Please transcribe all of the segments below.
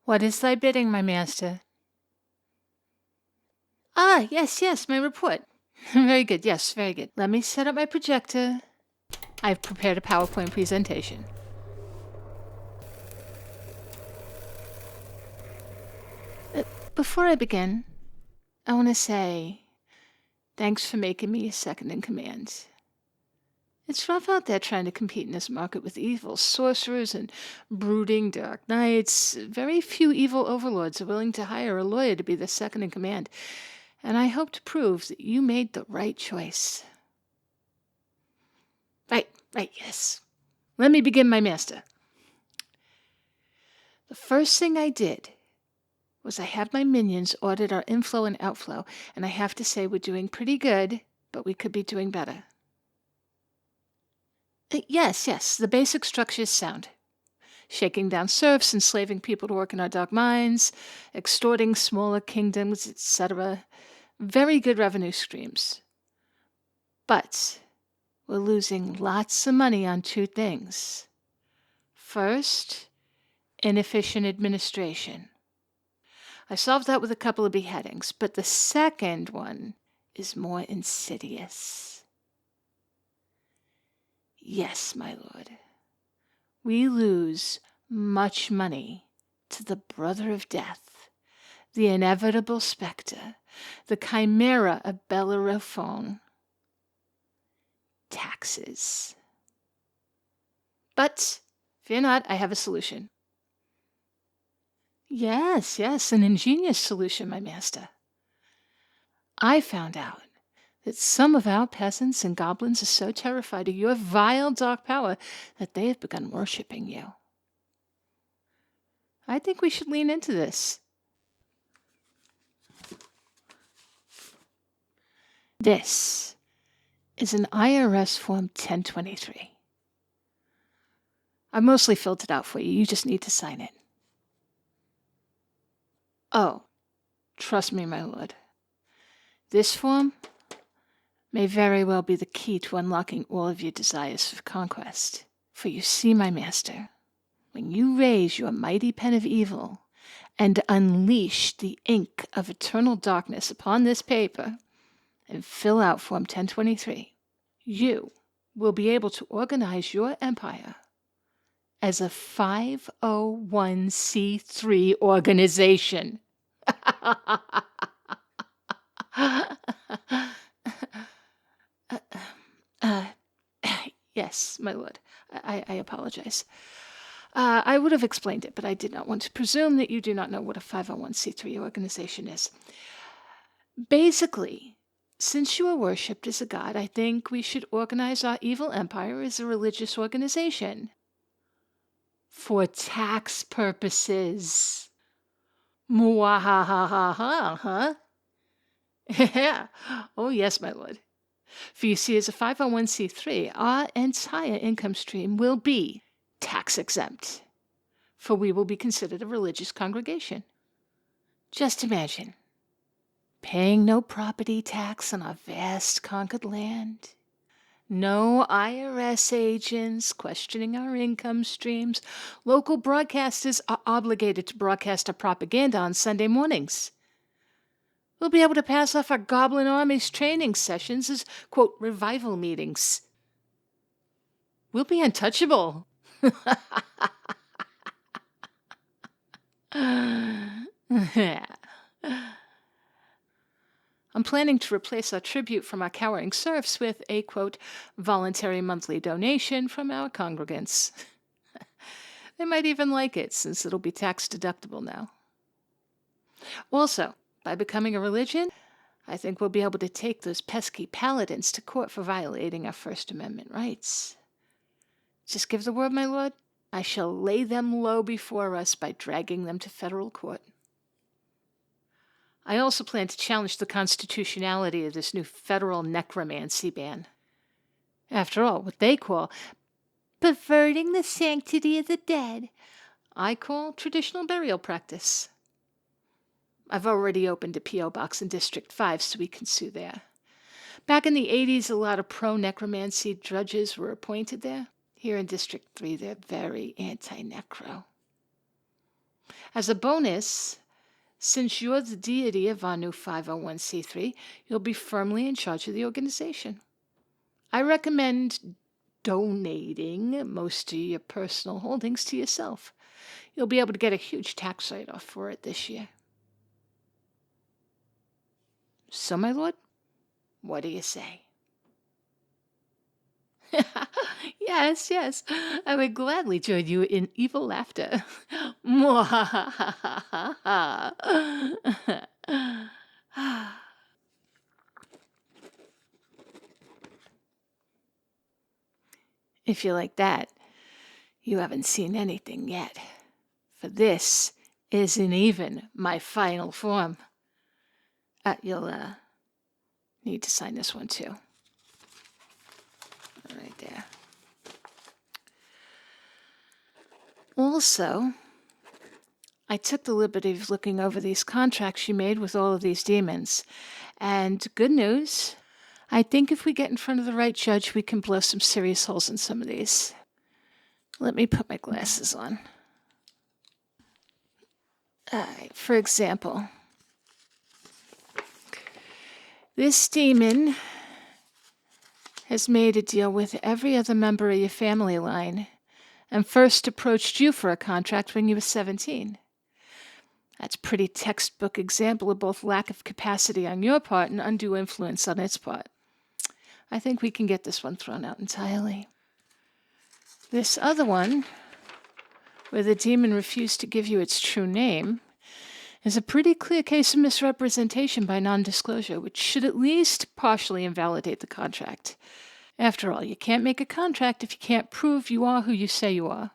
What is thy bidding, my master? Ah, yes, my report. Very good, yes, very good. Let me set up my projector. I've prepared a PowerPoint presentation. Before I begin, I want to say thanks for making me a second in command. It's rough out there trying to compete in this market with evil sorcerers and brooding dark knights. Very few evil overlords are willing to hire a lawyer to be the second in command, and I hope to prove that you made the right choice. Right, yes. Let me begin, my master. The first thing I did was I had my minions audit our inflow and outflow, and I have to say we're doing pretty good, but we could be doing better. Yes, the basic structure is sound. Shaking down serfs, enslaving people to work in our dark mines, extorting smaller kingdoms, etc. Very good revenue streams. But we're losing lots of money on two things. First, inefficient administration. I solved that with a couple of beheadings, but the second one is more insidious. Yes, my lord. We lose much money to the brother of death, the inevitable specter, the chimera of Bellerophon. Taxes. But fear not, I have a solution. Yes, an ingenious solution, my master. I found out that some of our peasants and goblins are so terrified of your vile dark power that they have begun worshipping you. I think we should lean into this. This is an IRS Form 1023. I mostly filled it out for you. You just need to sign it. Oh, trust me, my lord. This form may very well be the key to unlocking all of your desires for conquest. For you see, my master, when you raise your mighty pen of evil and unleash the ink of eternal darkness upon this paper and fill out Form 1023, you will be able to organize your empire as a 501c3 organization. Yes, my lord. I apologize. I would have explained it, but I did not want to presume that you do not know what a 501c3 organization is. Basically, since you are worshipped as a god, I think we should organize our evil empire as a religious organization. For tax purposes. Mwahahaha, huh? Yeah. Oh, yes, my lord. For you see, as a 501c3, our entire income stream will be tax exempt, for we will be considered a religious congregation. Just imagine, paying no property tax on our vast conquered land, no IRS agents questioning our income streams. Local broadcasters are obligated to broadcast our propaganda on Sunday mornings. We'll be able to pass off our Goblin Army's training sessions as, quote, revival meetings. We'll be untouchable. I'm planning to replace our tribute from our cowering serfs with a, quote, voluntary monthly donation from our congregants. They might even like it, since it'll be tax deductible now. Also, by becoming a religion, I think we'll be able to take those pesky paladins to court for violating our First Amendment rights. Just give the word, my lord. I shall lay them low before us by dragging them to federal court. I also plan to challenge the constitutionality of this new federal necromancy ban. After all, what they call perverting the sanctity of the dead, I call traditional burial practice. I've already opened a P.O. box in District 5 so we can sue there. Back in the 80s, a lot of pro-necromancy judges were appointed there. Here in District 3, they're very anti-necro. As a bonus, since you're the deity of our new 501c3, you'll be firmly in charge of the organization. I recommend donating most of your personal holdings to yourself. You'll be able to get a huge tax write-off for it this year. So, my lord, what do you say? Yes, yes, I would gladly join you in evil laughter. If you like that, you haven't seen anything yet. For this isn't even my final form. You'll need to sign this one too. Right there. Also, I took the liberty of looking over these contracts you made with all of these demons. And good news, I think if we get in front of the right judge, we can blow some serious holes in some of these. Let me put my glasses on. For example, this demon has made a deal with every other member of your family line and first approached you for a contract when you were 17. That's a pretty textbook example of both lack of capacity on your part and undue influence on its part. I think we can get this one thrown out entirely. This other one, where the demon refused to give you its true name, is a pretty clear case of misrepresentation by non-disclosure, which should at least partially invalidate the contract. After all, you can't make a contract if you can't prove you are who you say you are.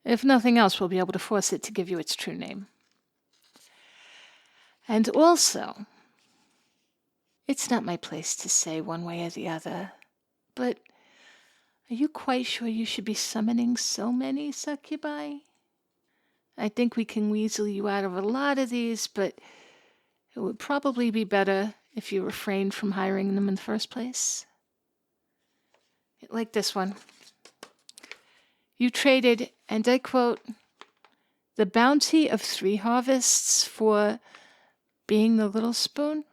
If nothing else, we'll be able to force it to give you its true name. And also, it's not my place to say one way or the other, but are you quite sure you should be summoning so many succubi? I think we can weasel you out of a lot of these, but it would probably be better if you refrained from hiring them in the first place. Like this one. You traded, and I quote, the bounty of 3 harvests for being the little spoon?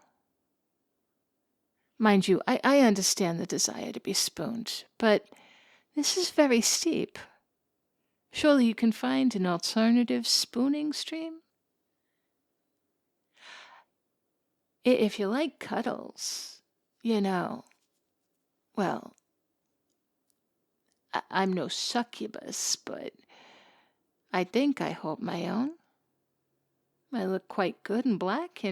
Mind you, I understand the desire to be spooned, but this is very steep. Surely you can find an alternative spooning stream? If you like cuddles, well, I'm no succubus, but I think I hold my own. I look quite good in black,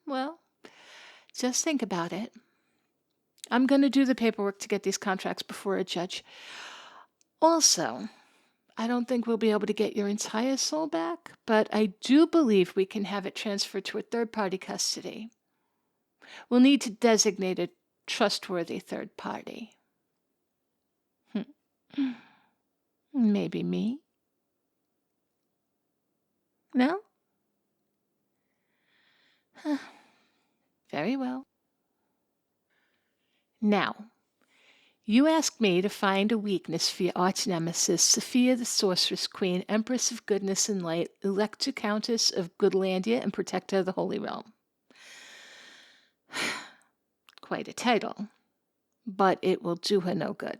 Well, just think about it. I'm going to do the paperwork to get these contracts before a judge. Also, I don't think we'll be able to get your entire soul back, but I do believe we can have it transferred to a third-party custody. We'll need to designate a trustworthy third party. Maybe me? No? Very well. Now, you asked me to find a weakness for your arch nemesis, Sophia the Sorceress Queen, Empress of Goodness and Light, Elector Countess of Goodlandia, and Protector of the Holy Realm. Quite a title, but it will do her no good.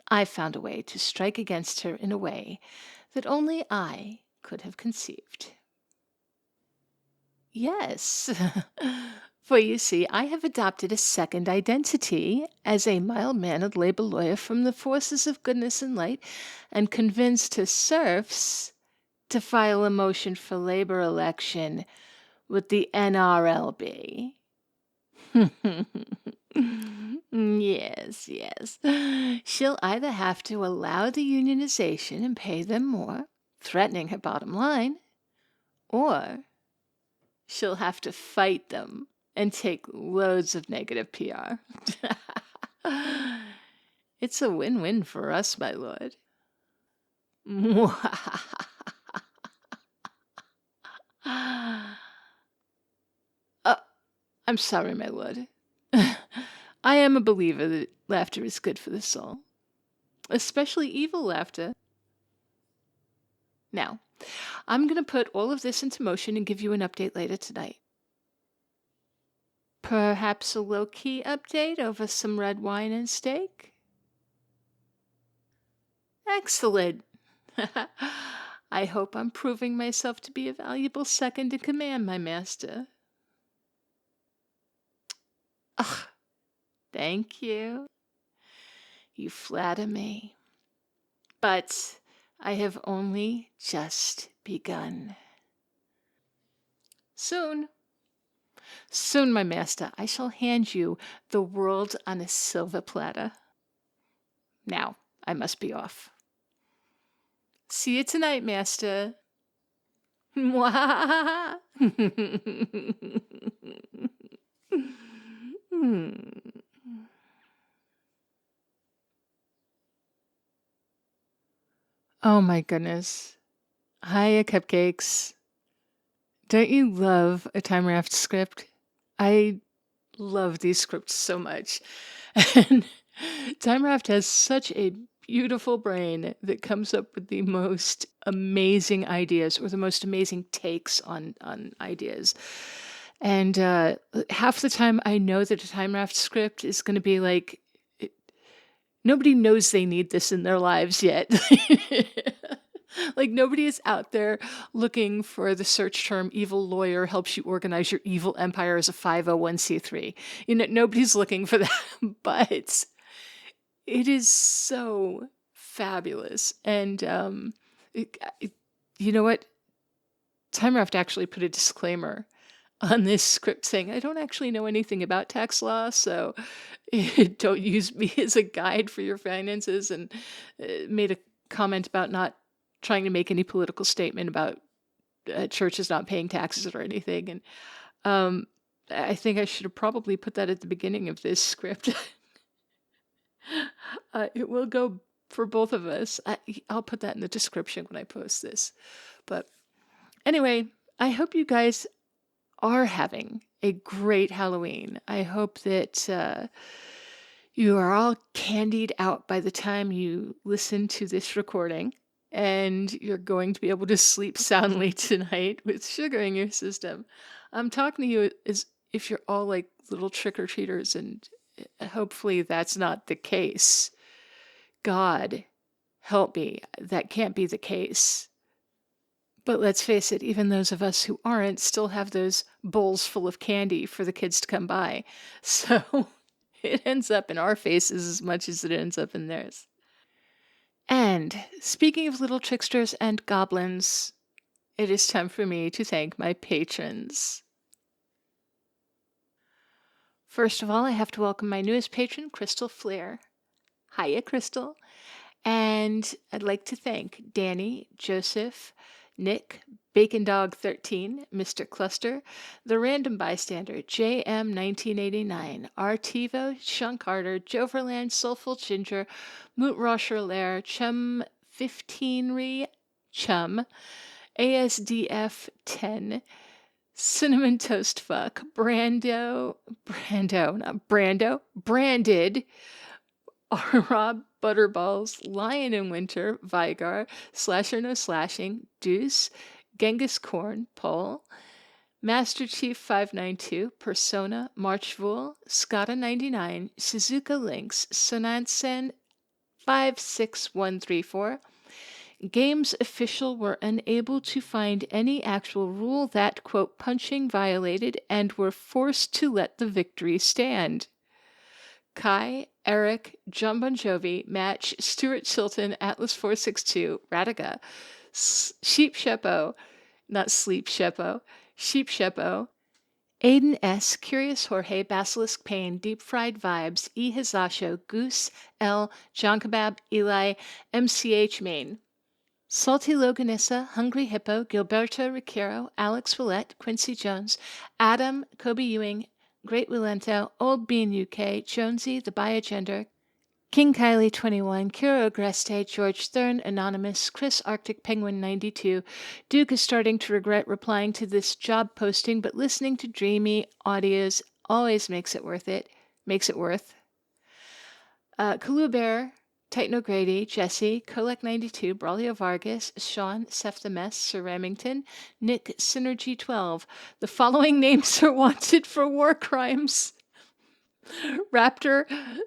I found a way to strike against her in a way that only I could have conceived. Yes, for you see, I have adopted a second identity as a mild-mannered labor lawyer from the forces of goodness and light, and convinced her serfs to file a motion for labor election with the NRLB. Yes. She'll either have to allow the unionization and pay them more, threatening her bottom line, or she'll have to fight them and take loads of negative PR. It's a win-win for us, my lord. I'm sorry, my lord. I am a believer that laughter is good for the soul. especially evil laughter. Now, I'm going to put all of this into motion and give you an update later tonight. Perhaps a low-key update over some red wine and steak? Excellent. I hope I'm proving myself to be a valuable second in command, my master. Ugh, thank you. You flatter me. But I have only just begun. Soon, my master, I shall hand you the world on a silver platter. Now, I must be off. See you tonight, master. Mwah! Oh my goodness. Hiya, cupcakes. Don't you love a timeraft script? I love these scripts so much. And timeraft has such a beautiful brain that comes up with the most amazing ideas or the most amazing takes on ideas. And half the time I know that a timeraft script is going to be like, nobody knows they need this in their lives yet. Like nobody is out there looking for the search term evil lawyer helps you organize your evil empire as a 501c3. Nobody's looking for that, but it is so fabulous. And you know what? timeraft actually put a disclaimer on this script saying, I don't actually know anything about tax law, so don't use me as a guide for your finances, and made a comment about not trying to make any political statement about churches not paying taxes or anything. And I think I should have probably put that at the beginning of this script. It will go for both of us. I'll put that in the description when I post this. But anyway, I hope you guys are having a great Halloween. I hope that you are all candied out by the time you listen to this recording, and you're going to be able to sleep soundly tonight with sugar in your system. I'm talking to you as if you're all like little trick-or-treaters, and hopefully that's not the case. God help me, that can't be the case. But let's face it, even those of us who aren't still have those bowls full of candy for the kids to come by. So it ends up in our faces as much as it ends up in theirs. And speaking of little tricksters and goblins, it is time for me to thank my patrons. First of all, I have to welcome my newest patron, Crystal Flair. Hiya, Crystal. And I'd like to thank Danny, Joseph, Nick, Bacon Dog 13, Mr. Cluster, The Random Bystander, JM1989, Artivo, Sean Carter, Joverland, Soulful Ginger, Moot Rosher Lair, Chum 15 Chum, ASDF 10, Cinnamon Toast Fuck, Branded, Rob Butterballs, Lion in Winter, Vigar, Slasher No Slashing, Deuce, Genghis Corn, Paul, Master Chief 592, Persona, Marchvul, Scotta 99, Shizuka Lynx, Sonansen 56134. Games official were unable to find any actual rule that, quote, punching violated and were forced to let the victory stand. Kai, Eric, John Bon Jovi, Match, Stuart Chilton, Atlas 462, Radiga, Sheep Shepo, not Sleep Shepo, Sheep Shepo, Aiden S., Curious Jorge, Basilisk Payne, Deep Fried Vibes, E. Hizasho, Goose, L., John Kebab, Eli, MCH Main, Salty Loganissa, Hungry Hippo, Gilberto Riquero, Alex Willette, Quincy Jones, Adam, Kobe Ewing, Great Willento, Old Bean UK, Jonesy, The Biogender, King Kylie 21, Kiro Agreste, George Thurn, Anonymous, Chris Arctic Penguin 92. Duke is starting to regret replying to this job posting, but listening to dreamy audios always makes it worth it. Makes it worth. Kalu Bear, Titan O'Grady, Jesse, Kolek92, Braulio Vargas, Sean, Seth the Mess, Sir Remington, Nick, Synergy12. The following names are wanted for war crimes. Raptor,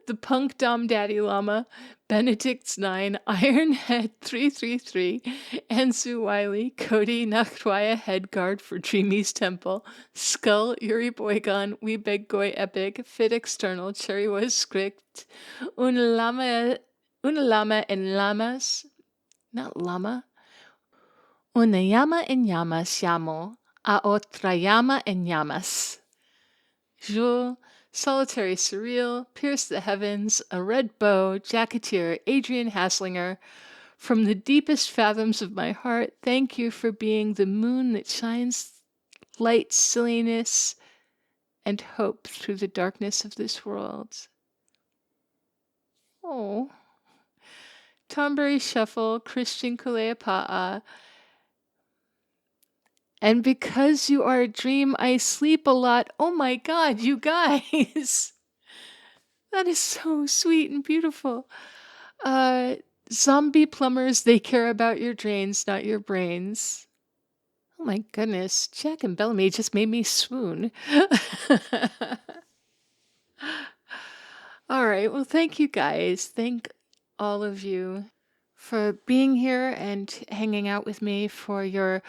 the Punk Dom Daddy Llama, Benedict's 9, Ironhead 333, Anzu Wiley, Cody Nachtwaya Headguard for Dreamy's Temple, Skull, Yuri Boygon, We Beg Goy Epic, Fit External, Cherry Was Script, Un Lama en Llamas, not Llama, Una Llama en Llamas llamo a otra llama en llamas. Jules, Solitary Surreal, Pierce the Heavens, A Red Bow, Jacketeer, Adrian Haslinger. From the deepest fathoms of my heart, thank you for being the moon that shines light, silliness, and hope through the darkness of this world. Oh. Tombury Shuffle, Christian Kuleapa'a. And because you are a dream, I sleep a lot. Oh my God, you guys. That is so sweet and beautiful. Zombie plumbers, they care about your drains, not your brains. Oh my goodness, Jack and Bellamy just made me swoon. All right, well, thank you guys. Thank all of you for being here and hanging out with me, for your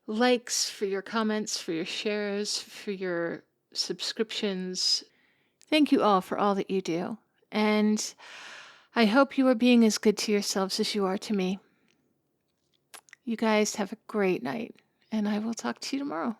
likes, for your comments, for your shares, for your subscriptions. Thank you all for all that you do. And I hope you are being as good to yourselves as you are to me. You guys have a great night, and I will talk to you tomorrow.